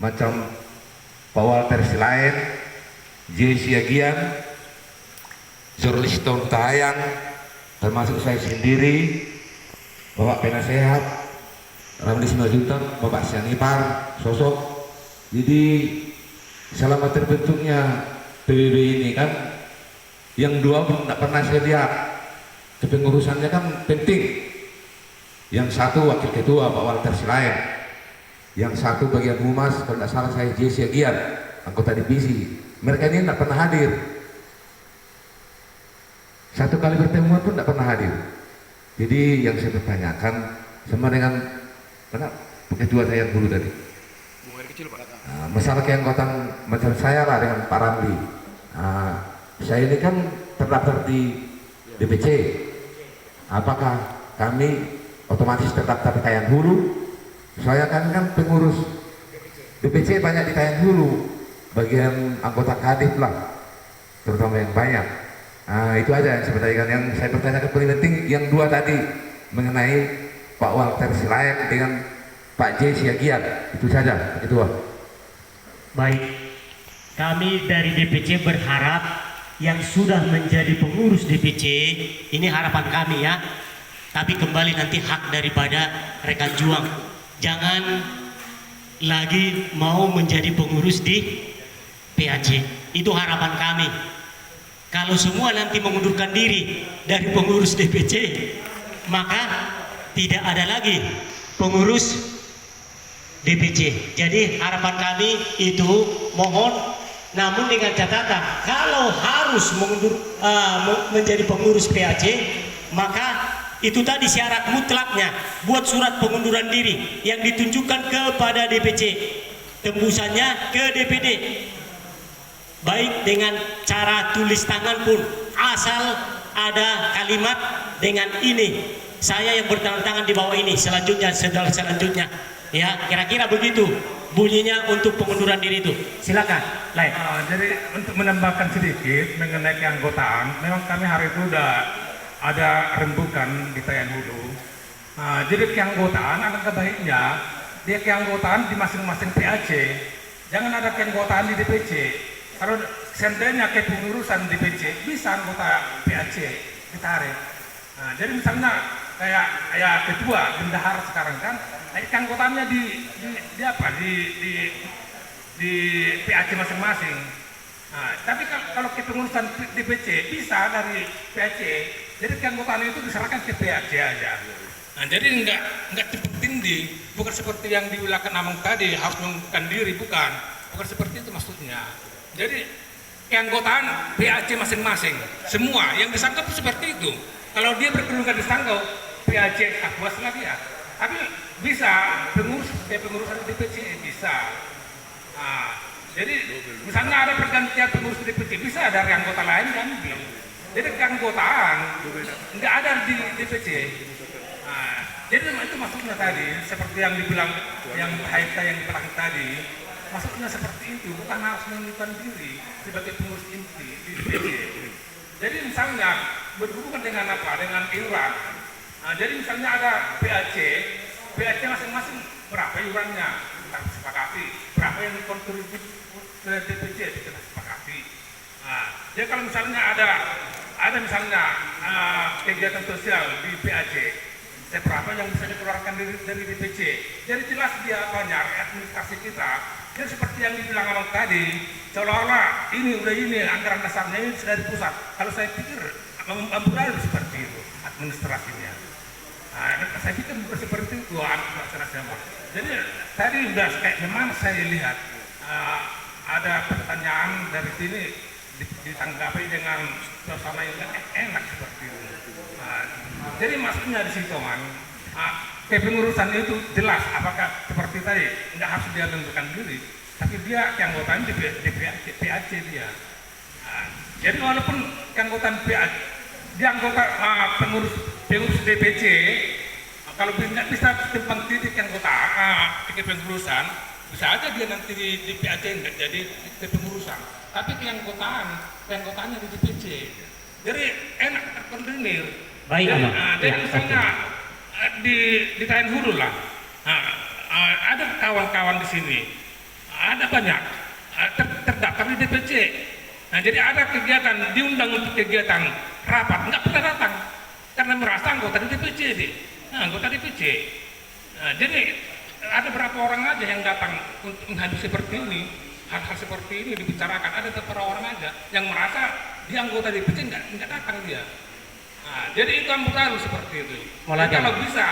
macam Pak Walter Silain, Jesse Agian, Zorliston Tahayang, termasuk saya sendiri, Bapak Penasehat, Ramli Simajutan, Bapak Sianipar, sosok. Jadi selama terbentuknya PBB ini kan, yang dua pun tidak pernah saya lihat. Kepengurusannya kan penting. Yang satu wakil ketua Pak Walter Silain, yang satu bagian humas kalau tidak salah saya Jesse Agian, anggota divisi. Mereka ini tidak pernah hadir. Satu kali pertemuan pun tidak pernah hadir. Jadi yang saya pertanyakan sama dengan mana ketua saya yang dulu tadi. Masalah keanggotaan macam saya lah dengan Pak Ramli. Saya ini kan terdaftar di DPC. Apakah kami otomatis terdaftar di Tayan Hulu? Saya kan pengurus DPC banyak di Tayan Hulu, bagian anggota kadif lah, terutama yang banyak. Itu aja yang saya pertanyakan. Yang saya pertanyakan paling penting yang dua tadi mengenai Pak Walter Silain dengan Pak Jesse Agian, itu saja Pak Ketua. Baik, kami dari DPC berharap yang sudah menjadi pengurus DPC, ini harapan kami ya, tapi kembali nanti hak daripada rekan juang. Jangan lagi mau menjadi pengurus di PAC, itu harapan kami. Kalau semua nanti mengundurkan diri dari pengurus DPC, maka tidak ada lagi pengurus DPC. Jadi harapan kami itu mohon, namun dengan catatan kalau harus menjadi pengurus PAC, maka itu tadi syarat mutlaknya buat surat pengunduran diri yang ditunjukkan kepada DPC, tembusannya ke DPD, baik dengan cara tulis tangan pun, asal ada kalimat dengan ini saya yang bertanda tangan di bawah ini, selanjutnya ya, kira-kira begitu bunyinya untuk pengunduran diri itu. Silakan. Lain. Jadi untuk menambahkan sedikit mengenai keanggotaan, memang kami hari itu sudah ada rembukan di Tayan Hulu. Jadi keanggotaan alangkah baiknya dia keanggotaan di masing-masing PAC, jangan ada keanggotaan di DPC. Kalau seandainya kepengurusan DPC bisa anggota PAC ditarik. Jadi misalnya kayak ketua bendahara sekarang kan, keanggotaannya di PAC masing-masing. Tapi kalau kepengurusan DPC bisa dari PAC, jadi keanggotaan itu diserahkan ke PAC aja. Jadi enggak cepat tinggi, bukan seperti yang diulakan Amang tadi harus mengundurkan diri, bukan seperti itu maksudnya. Jadi keanggotaan PAC masing-masing, semua yang disangkut seperti itu. Kalau dia berkelungkan disangkut PAC akuas lagi ya, tapi bisa pengurusan DPC bisa. Jadi misalnya ada pergantian pengurus DPC, bisa dari anggota lain kan? Jadi keanggotaan nggak ada di DPC. Jadi itu maksudnya tadi, seperti yang dibilang yang Haita yang dibilang tadi, maksudnya seperti itu, bukan harus mengundurkan diri sebagai pengurus inti di DPC. Jadi misalnya berhubungan dengan apa? Dengan iuran. Jadi misalnya ada PAC masing-masing berapa iurannya? Kita sepakati. Berapa yang dikontribusi ke DPC kita sepakati. Jadi kalau misalnya ada misalnya kegiatan sosial di PAC, berapa yang bisa dikeluarkan dari DPC. Jadi jelas dia banyak administrasi kita. Jadi seperti yang dibilang Abang tadi, seolah-olah ini anggaran dasarnya ini sudah di pusat. Kalau saya pikir amburadul seperti itu administrasinya. Saya pikir bukan seperti itu administrasinya. Jadi tadi sudah kayak memang saya lihat ada pertanyaan dari sini ditanggapi dengan suasana yang enak seperti itu. Jadi maksudnya di situ kan, kepengurusan itu jelas apakah seperti tadi nggak harus dia menentukan diri, tapi dia keanggotaan di PAC dia. Jadi walaupun keanggotaan PAC, dia anggota pengurus DPC, kalau nggak bisa tempang titik keanggotaan kepengurusan, bisa aja dia nanti di PAC nggak jadi kepengurusan, tapi keanggotaannya di DPC. Jadi enak terkoordinir. Baik, jadi misalnya di Tayan Hulu lah, ada kawan-kawan di sini, ada banyak terdaftar di DPC. Nah, jadi ada kegiatan diundang untuk kegiatan rapat, nggak pernah datang karena merasa anggota di DPC sih. Nah, anggota DPC. Nah, jadi ada berapa orang aja yang datang untuk menghadapi seperti ini, hal-hal seperti ini dibicarakan. Ada beberapa orang aja yang merasa dia anggota DPC nggak datang dia. Nah, jadi itu yang harus seperti itu. Jadi kalau bisa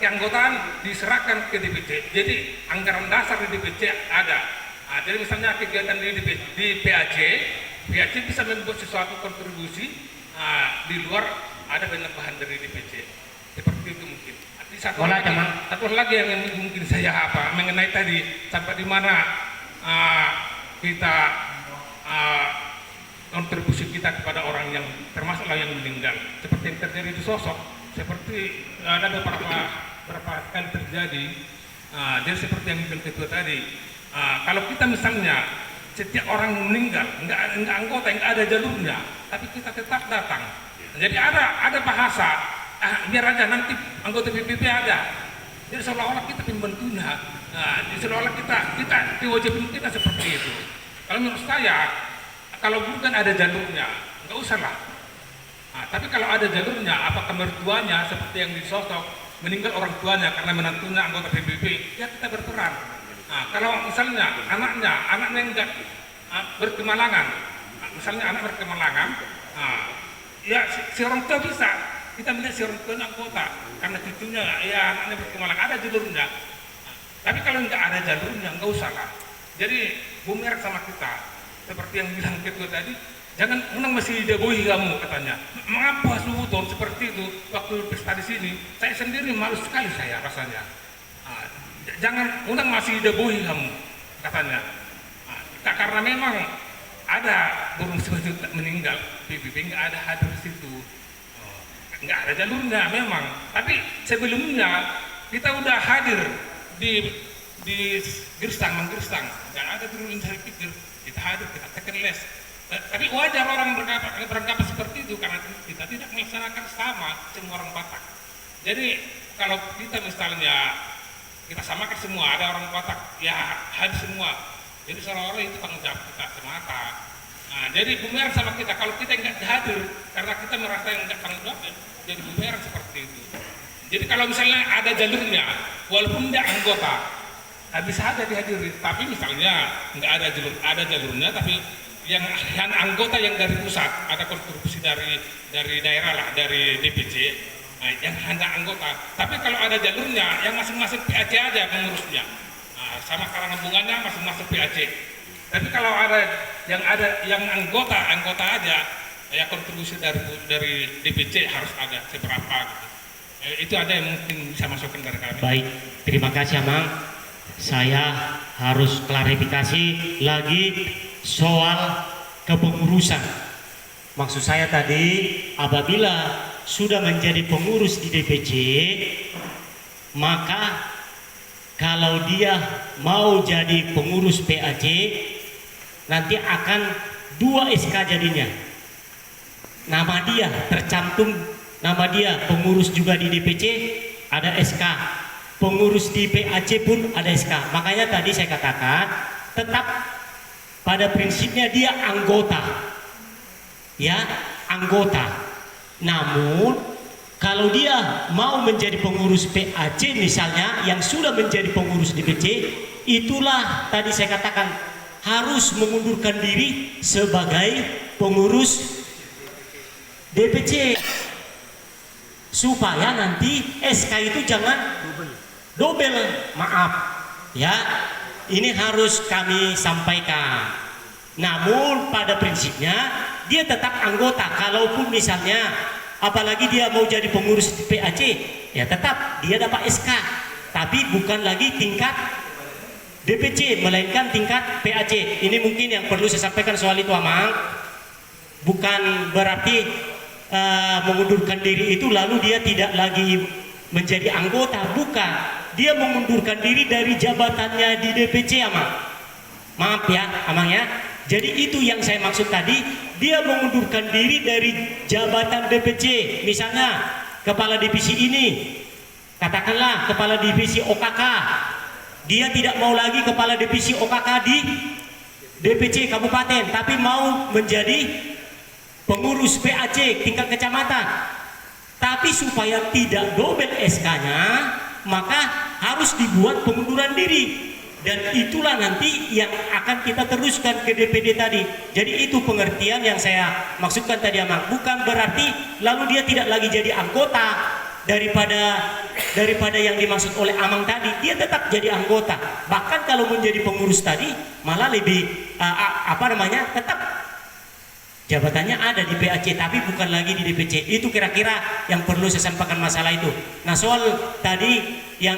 keanggotaan diserahkan ke DPC. Jadi anggaran dasar di DPC ada. Nah, jadi misalnya kegiatan di PAC bisa membuat sesuatu kontribusi di luar ada banyak bahan dari DPC. Seperti itu mungkin. Satu lagi yang mungkin saya mengenai tadi sampai di mana kita kontribusi kita kepada orang yang termasuklah yang meninggal, seperti yang terjadi di Sosok, seperti ada beberapa kali terjadi. Jadi seperti yang bilang ketua tadi, kalau kita misalnya setiap orang meninggal nggak anggota, nggak ada jalurnya, tapi kita tetap datang. Jadi ada bahasa, biar aja nanti anggota PPP ada. Jadi seolah-olah kita pembantunya, seolah-olah kita kewajiban kita seperti itu. Kalau menurut saya, kalau bukan ada jalurnya, nggak usah lah. Tapi kalau ada jalurnya, apakah mertuanya seperti yang disosok meninggal orang tuanya karena menantunya anggota PBB, ya kita berperan. Kalau misalnya anaknya enggak berkemalangan, misalnya anak berkemalangan, ya si orang tua bisa kita melihat si orang tuanya anggota karena cucunya ya anaknya berkemalangan, ada jalurnya. Tapi kalau nggak ada jalurnya, nggak usah lah. Jadi bumerang sama kita, seperti yang bilang ketua tadi, jangan menang masih dijagohi kamu katanya. Mengapa suudon seperti itu waktu pesta di sini? Saya sendiri malu sekali saya rasanya. Jangan menang masih dijagohi kamu katanya. Karena memang ada burung sebaju meninggal, PBB nggak ada hadir di situ, nggak ada jalurnya memang. Tapi sebelumnya kita udah hadir di Gersang, Manggersang, nggak ada dulu yang saya pikir kita hadir, kita tekan les. Tapi wajar orang beranggapan seperti itu karena kita tidak melaksanakan sama semua orang Batak. Jadi kalau kita misalnya kita samakan semua, ada orang Batak ya hadir semua. Jadi seolah-olah itu tanggung jawab kita semata. Jadi bumerang sama kita kalau kita nggak hadir karena kita merasa yang nggak tanggung jawab, jadi bumerang seperti itu. Jadi kalau misalnya ada jalurnya, walaupun tidak anggota, bisa ada dihadiri. Tapi misalnya nggak ada jalurnya, tapi yang anggota yang dari pusat ada kontribusi dari daerah lah, dari DPC, yang hanya anggota. Tapi kalau ada jalurnya, yang masing-masing PAC aja pengurusnya, sama karena hubungannya masing-masing PAC. Tapi kalau ada yang anggota aja, ya kontribusi dari DPC harus ada seberapa gitu. Itu ada yang mungkin bisa masukkan dari kami. Baik, terima kasih Amang. Saya harus klarifikasi lagi soal kepengurusan. Maksud saya tadi, apabila sudah menjadi pengurus di DPC, maka kalau dia mau jadi pengurus PAC, nanti akan 2 SK jadinya. Nama dia tercantum, nama dia pengurus juga di DPC, ada SK. Pengurus di PAC pun ada SK. Makanya tadi saya katakan, tetap pada prinsipnya dia anggota. Ya, anggota. Namun kalau dia mau menjadi pengurus PAC misalnya, yang sudah menjadi pengurus DPC, itulah tadi saya katakan harus mengundurkan diri sebagai pengurus DPC supaya nanti SK itu jangan double, maaf ya, ini harus kami sampaikan. Namun pada prinsipnya dia tetap anggota, kalaupun misalnya apalagi dia mau jadi pengurus PAC, ya tetap dia dapat SK, tapi bukan lagi tingkat DPC, melainkan tingkat PAC. Ini mungkin yang perlu saya sampaikan soal itu Amang. Bukan berarti mengundurkan diri itu lalu dia tidak lagi menjadi anggota, bukan. Dia mengundurkan diri dari jabatannya di DPC Amang. Maaf ya Amang ya. Jadi itu yang saya maksud tadi, dia mengundurkan diri dari jabatan DPC. Misalnya kepala divisi ini, katakanlah kepala divisi OKK, dia tidak mau lagi kepala divisi OKK di DPC kabupaten, tapi mau menjadi pengurus PAC tingkat kecamatan. Tapi supaya tidak dobel SK-nya, maka harus dibuat pengunduran diri. Dan itulah nanti yang akan kita teruskan ke DPD tadi. Jadi itu pengertian yang saya maksudkan tadi, Amang. Bukan berarti lalu dia tidak lagi jadi anggota daripada yang dimaksud oleh Amang tadi. Dia tetap jadi anggota. Bahkan kalau menjadi pengurus tadi malah lebih tetap jabatannya ada di PAC tapi bukan lagi di DPC. Itu kira-kira yang perlu saya sampaikan masalah itu. Nah, soal tadi yang